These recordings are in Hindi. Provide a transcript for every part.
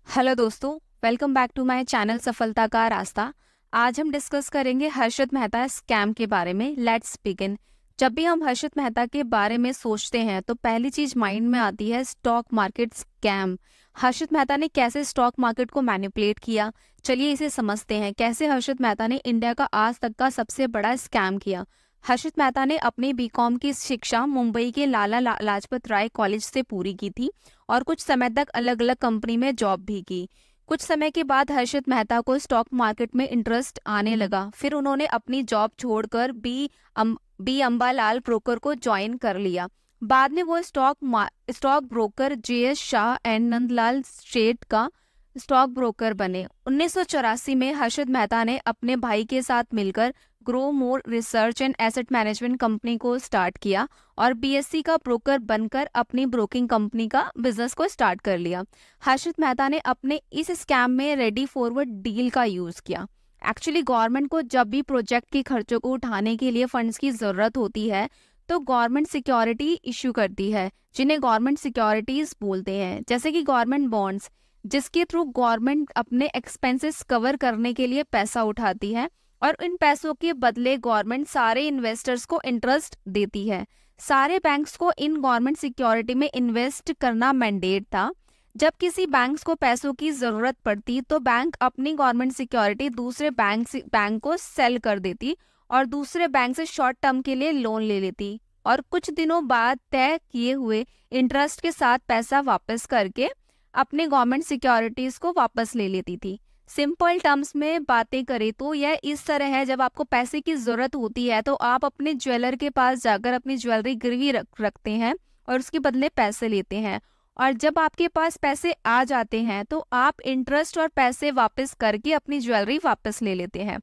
हेलो दोस्तों, welcome back to my channel सफलता का रास्ता। आज हम डिस्कस करेंगे हर्षद मेहता स्कैम के बारे में। Let's begin. जब भी हम हर्षद मेहता के बारे में सोचते हैं तो पहली चीज माइंड में आती है stock market scam. Harshad Mehta ने कैसे स्टॉक मार्केट को मैनिपुलेट किया, चलिए इसे समझते हैं। कैसे हर्षद मेहता ने इंडिया का आज तक का सबसे बड़ा स्कैम किया। हर्षद मेहता ने अपनी बीकॉम की शिक्षा मुंबई के लाजपत राय कॉलेज से पूरी की थी और कुछ समय तक अलग अलग कंपनी में जॉब भी की। कुछ समय के बाद हर्षद मेहता को स्टॉक मार्केट में इंटरेस्ट आने लगा। फिर उन्होंने अपनी जॉब छोड़कर बी अम्बालाल ब्रोकर को ज्वाइन कर लिया। बाद में वो stock broker JS Shah and Nandlal सेठ का स्टॉक ब्रोकर बने। 1984 में हर्षद मेहता ने अपने भाई के साथ मिलकर grow more research and asset management company को स्टार्ट किया और BSE का ब्रोकर बनकर अपनी ब्रोकिंग कंपनी का बिजनेस को स्टार्ट कर लिया। हर्षद मेहता ने अपने इस स्कैम में रेडी फॉरवर्ड डील का यूज किया। एक्चुअली गवर्नमेंट को जब भी प्रोजेक्ट के खर्चों को उठाने के लिए फंड्स की जरूरत होती है तो गवर्नमेंट सिक्योरिटी इश्यू करती है, जिन्हें गवर्नमेंट सिक्योरिटीज बोलते हैं, जैसे कि गवर्नमेंट बॉन्ड्स, जिसके थ्रू गवर्नमेंट अपने एक्सपेंसेस कवर करने के लिए पैसा उठाती है और इन पैसों के बदले गवर्नमेंट सारे इन्वेस्टर्स को इंटरेस्ट देती है। सारे बैंक्स को इन गवर्नमेंट सिक्योरिटी में इन्वेस्ट करना मैंडेट था। जब किसी बैंक्स को पैसों की जरूरत पड़ती तो बैंक अपनी गवर्नमेंट सिक्योरिटी दूसरे बैंक को सेल कर देती और दूसरे बैंक से शॉर्ट टर्म के लिए लोन ले लेती और कुछ दिनों बाद तय किए हुए इंटरेस्ट के साथ पैसा वापस करके अपने गवर्नमेंट सिक्योरिटीज को वापस ले लेती थी। सिंपल टर्म्स में बातें करें तो यह इस तरह है, जब आपको पैसे की जरूरत होती है तो आप अपने ज्वेलर के पास जाकर अपनी ज्वेलरी गिरवी रखते हैं और उसके बदले पैसे लेते हैं, और जब आपके पास पैसे आ जाते हैं तो आप इंटरेस्ट और पैसे वापस करके अपनी ज्वेलरी वापस ले लेते हैं।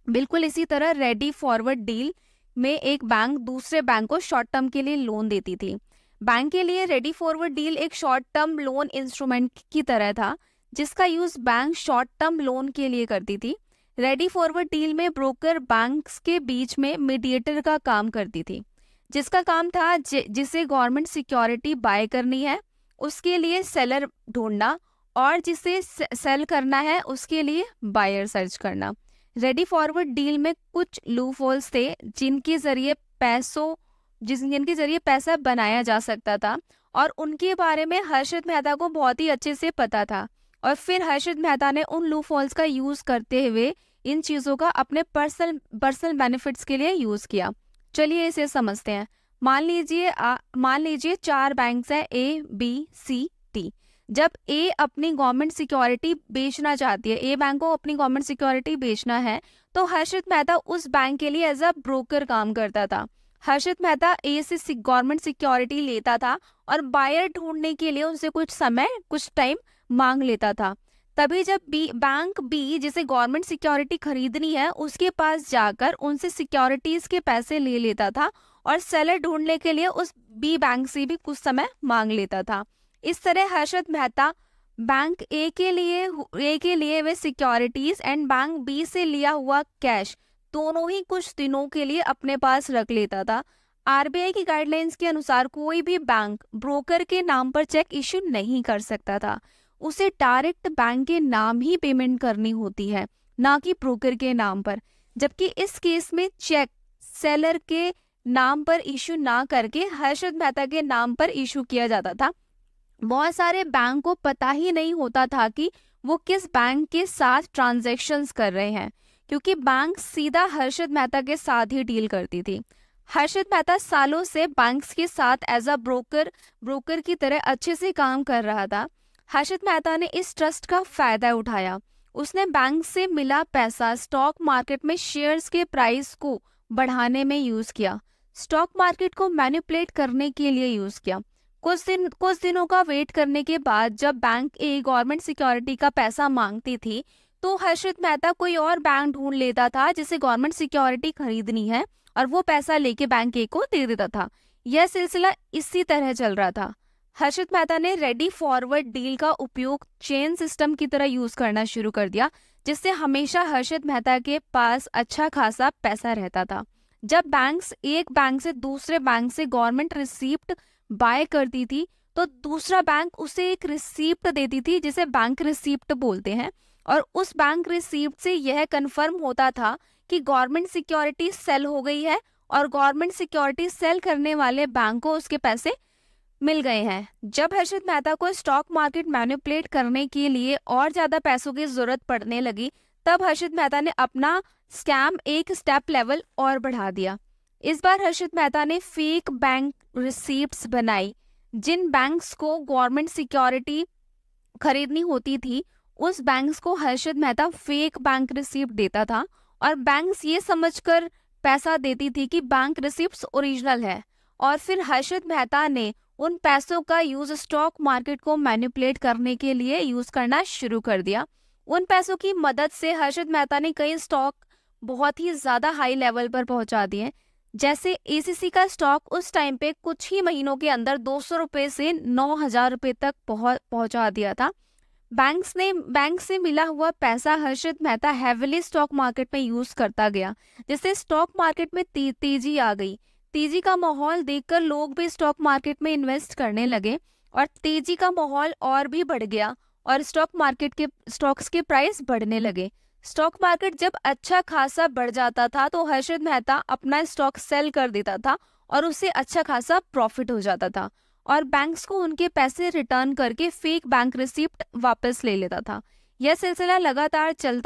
बिल्कुल इसी तरह रेडी फॉरवर्ड डील में एक बैंक दूसरे बैंक को शॉर्ट टर्म के लिए लोन देती थी। बैंक के लिए रेडी फॉरवर्ड डील एक शॉर्ट टर्म लोन इंस्ट्रूमेंट की तरह था, जिसका use bank short term loan के लिए करती थी। रेडी फॉरवर्ड डील में ब्रोकर बैंक्स के बीच में मीडिएटर का काम करती थी, जिसका काम था जिसे गवर्नमेंट सिक्योरिटी बाय करनी है उसके लिए सेलर ढूंढना और जिसे सेल करना है उसके लिए बायर सर्च करना। रेडी फॉरवर्ड डील में कुछ लूपहोल्स थे जिनके जरिए पैसा बनाया जा सकता था और उनके बारे में हर्षद मेहता को बहुत ही अच्छे से पता था, और फिर हर्षद मेहता ने उन लूपहोल्स का यूज करते हुए इन चीजों का अपने पर्सनल बेनिफिट्स के लिए यूज किया। चलिए इसे समझते हैं। मान लीजिए 4 बैंक्स हैं ABCD। जब A अपनी गवर्नमेंट सिक्योरिटी बेचना चाहती है, A बैंक को अपनी गवर्नमेंट सिक्योरिटी बेचना है, तो हर्षद मेहता उस बैंक के लिए एज अ ब्रोकर काम करता था। हर्षद मेहता A से गवर्नमेंट सिक्योरिटी लेता था और बायर ढूंढने के लिए उनसे कुछ टाइम मांग लेता था। तभी जब बैंक B जिसे गवर्नमेंट सिक्योरिटी खरीदनी है उसके पास जाकर उनसे सिक्योरिटीज के पैसे ले लेता था और सेलर ढूंढने के लिए उस B बैंक से भी कुछ समय मांग लेता था। इस तरह हर्षद मेहता बैंक A के लिए वे सिक्योरिटीज एंड बैंक B से लिया हुआ कैश दोनों ही कुछ दिनों के लिए अपने पास रख लेता था। RBI की गाइडलाइंस के अनुसार कोई भी बैंक ब्रोकर के नाम पर चेक इश्यू नहीं कर सकता था। उसे डायरेक्ट बैंक के नाम ही पेमेंट करनी होती है, ना कि ब्रोकर के नाम पर। जबकि इस केस में चेक सेलर के नाम पर इशू ना करके हर्षद मेहता के नाम पर इशू किया जाता था। बहुत सारे बैंक को पता ही नहीं होता था कि वो किस बैंक के साथ ट्रांजैक्शंस कर रहे हैं, क्योंकि बैंक सीधा हर्षद मेहता के साथ ही डील करती थी। हर्षद मेहता सालों से बैंक्स के साथ एज अ ब्रोकर की तरह अच्छे से काम कर रहा था। हर्षद मेहता ने इस ट्रस्ट का फायदा उठाया। उसने बैंक से मिला पैसा स्टॉक मार्केट में शेयर्स के प्राइस को बढ़ाने में यूज किया, स्टॉक मार्केट को मैनिपुलेट करने के लिए यूज किया। कुछ दिनों का वेट करने के बाद जब बैंक A गवर्नमेंट सिक्योरिटी का पैसा मांगती थी तो हर्षद मेहता कोई और बैंक ढूंढ लेता था जिसे गवर्नमेंट सिक्योरिटी खरीदनी है और वो पैसा लेके बैंक A को दे देता था। यह सिलसिला इसी तरह चल रहा था। हर्षद मेहता ने रेडी फॉरवर्ड डील का उपयोग चेन सिस्टम की तरह यूज करना शुरू कर दिया, जिससे हमेशा हर्षद मेहता के पास अच्छा खासा पैसा रहता था। जब बैंक्स एक बैंक से दूसरे बैंक से गवर्नमेंट रिसीप्ट बाय करती थी तो दूसरा बैंक उसे एक रिसीप्ट देती थी जिसे बैंक रिसीप्ट बोलते हैं, और उस बैंक रिसीप्ट से यह कंफर्म होता था कि गवर्नमेंट सिक्योरिटी सेल हो गई है और गवर्नमेंट सिक्योरिटी सेल करने वाले बैंक को उसके पैसे मिल गए हैं। जब हर्षित मेहता को स्टॉक मार्केट मैनिपुलेट करने के लिए और ज्यादा पैसों की जरूरत पड़ने लगी, तब हर्षित मेहता ने अपना स्कैम एक स्टेप लेवल और बढ़ा दिया। इस बार हर्षित मेहता ने फेक बैंक रिसीप्ट्स बनाई। जिन बैंक्स को गवर्नमेंट सिक्योरिटी खरीदनी होती थी, उस बैंक्स को हर्षित मेहता फेक बैंक रिसीप्ट देता था, और बैंक्स ये समझकर पैसा देती थी कि बैंक रिसीप्ट्स ओरिजिनल है, और फिर हर्षित मेहता ने उन पैसों का यूज स्टॉक मार्केट को मैनिपुलेट करने के लिए यूज करना शुरू कर दिया। उन पैसों की मदद से हर्षित मेहता ने कई स्टॉक बहुत ही ज्यादा हाई लेवल पर पहुंचा दिए। जैसे एसीसी का स्टॉक उस टाइम पे कुछ ही महीनों के अंदर 200 रुपए से 9,000 रुपए तक पहुंचा दिया था। बैंक से मिला हुआ पैसा हर्षित मेहता हैविली स्टॉक मार्केट में यूज करता गया, जिससे स्टॉक मार्केट में तेजी आ गई। तेजी का माहौल देखकर लोग भी स्टॉक मार्केट में इन्वेस्ट करने लगे, और तेजी का माहौल और भी बढ़ गया और स्टॉक मार्केट के स्टॉक्स के प्राइस बढ़ने लगे। स्टॉक मार्केट जब अच्छा खासा बढ़ जाता था तो हर्षित मेहता अपना स्टॉक सेल कर देता था और उससे अच्छा खासा प्रॉफिट हो जाता था, और बैंक्स को उनके पैसे रिटर्न करके फेक बैंक रिसिप्ट वापस ले लेता था। यह सिलसिला लगातार चल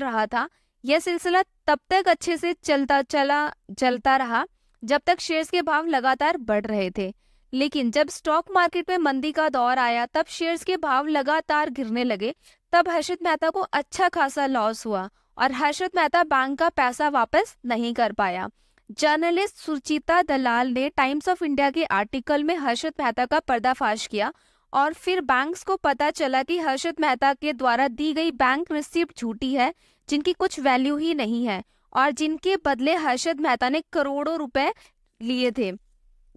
रहा था। यह सिलसिला तब तक अच्छे से चलता रहा जब तक शेयर्स के भाव लगातार बढ़ रहे थे, लेकिन जब स्टॉक मार्केट में मंदी का दौर आया, तब शेयर्स के भाव लगातार गिरने लगे। तब हर्षित मेहता को अच्छा खासा लॉस हुआ और हर्षित मेहता बैंक का पैसा वापस नहीं कर पाया। जर्नलिस्ट सुचिता दलाल ने टाइम्स ऑफ इंडिया के आर्टिकल में हर्षित मेहता का पर्दाफाश किया, और फिर बैंक्स को पता चला कि हर्षित मेहता के द्वारा दी गई बैंक रिसिप्ट झूठी है, जिनकी कुछ वैल्यू ही नहीं है, और जिनके बदले हर्षित मेहता ने करोड़ों रुपए लिए थे।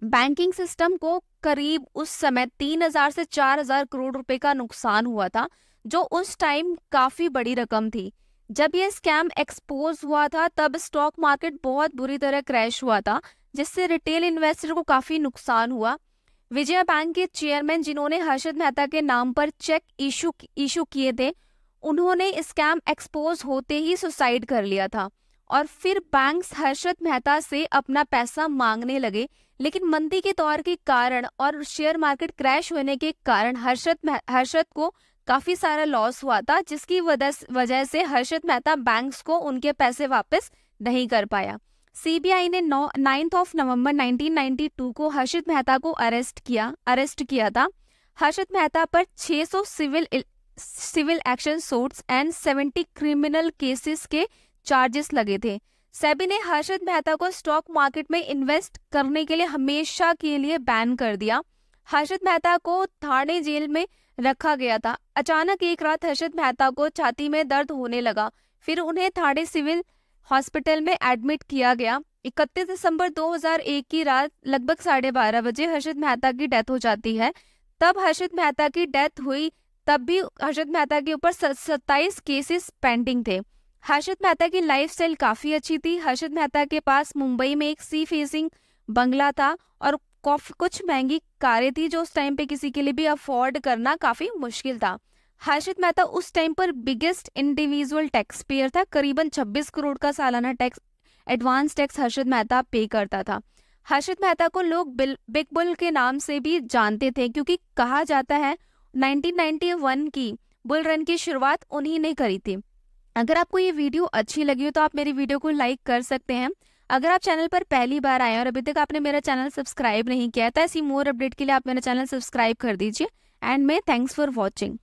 बैंकिंग सिस्टम को करीब उस समय 3,000 से 4,000 करोड़ रुपए का नुकसान हुआ था, जो उस टाइम काफी बड़ी रकम थी। जब यह स्कैम एक्सपोज हुआ था, तब स्टॉक मार्केट बहुत बुरी तरह क्रैश हुआ था, जिससे रिटेल इन्वेस्टर को काफी नुकसान हुआ। विजया बैंक के चेयरमैन, जिन्होंने हर्षित मेहता के नाम पर चेक इशू किए थे, उन्होंने स्कैम एक्सपोज होते ही सुसाइड कर लिया था, और फिर बैंक्स हर्षित मेहता से अपना पैसा मांगने लगे। लेकिन मंदी के दौर के कारण और शेयर मार्केट क्रैश होने के कारण हर्षित को काफी सारा लॉस हुआ था, जिसकी वजह से हर्षित मेहता बैंक्स को उनके पैसे वापस नहीं कर पाया। सीबीआई ने 9 नवंबर 1992 को हर्षित मेहता को अरेस्ट किया था। हर्षित मेहता पर 600 civil action suits and 70 criminal cases के चार्जेस लगे थे। सेबी ने हर्षित मेहता को स्टॉक मार्केट में इन्वेस्ट करने के लिए हमेशा के लिए बैन कर दिया। हर्षित मेहता को थाने जेल में रखा गया था। अचानक एक रात हर्षित मेहता को छाती में दर्द होने लगा, फिर उन्हें थाने सिविल हॉस्पिटल में एडमिट किया गया। 31 दिसंबर 2001 की रात लगभग 12:30 बजे हर्षित मेहता की डेथ हो जाती है। तब हर्षित मेहता की डेथ हुई, तब भी हर्षित मेहता के ऊपर 27 केसेस पेंडिंग थे। हर्षित मेहता की लाइफस्टाइल काफी अच्छी थी। हर्षित मेहता के पास मुंबई में एक सी फेसिंग बंगला था और कुछ महंगी कारें थी, जो उस टाइम पे किसी के लिए भी अफोर्ड करना काफी मुश्किल था। हर्षित मेहता उस टाइम पर बिगेस्ट इंडिविजुअल टैक्स पेयर था। करीबन 26 करोड़ का सालाना टैक्स, एडवांस टैक्स हर्षित मेहता पे करता था। हर्षित मेहता को लोग बिग बुल के नाम से भी जानते थे, क्योंकि कहा जाता है 1991 की बुल रन की शुरुआत उन्हीं ने करी थी। अगर आपको ये वीडियो अच्छी लगी हो तो आप मेरी वीडियो को लाइक कर सकते हैं। अगर आप चैनल पर पहली बार आए और अभी तक आपने मेरा चैनल सब्सक्राइब नहीं किया तो ऐसी मोर अपडेट के लिए आप मेरा चैनल सब्सक्राइब कर दीजिए। एंड मैं थैंक्स फॉर वॉचिंग।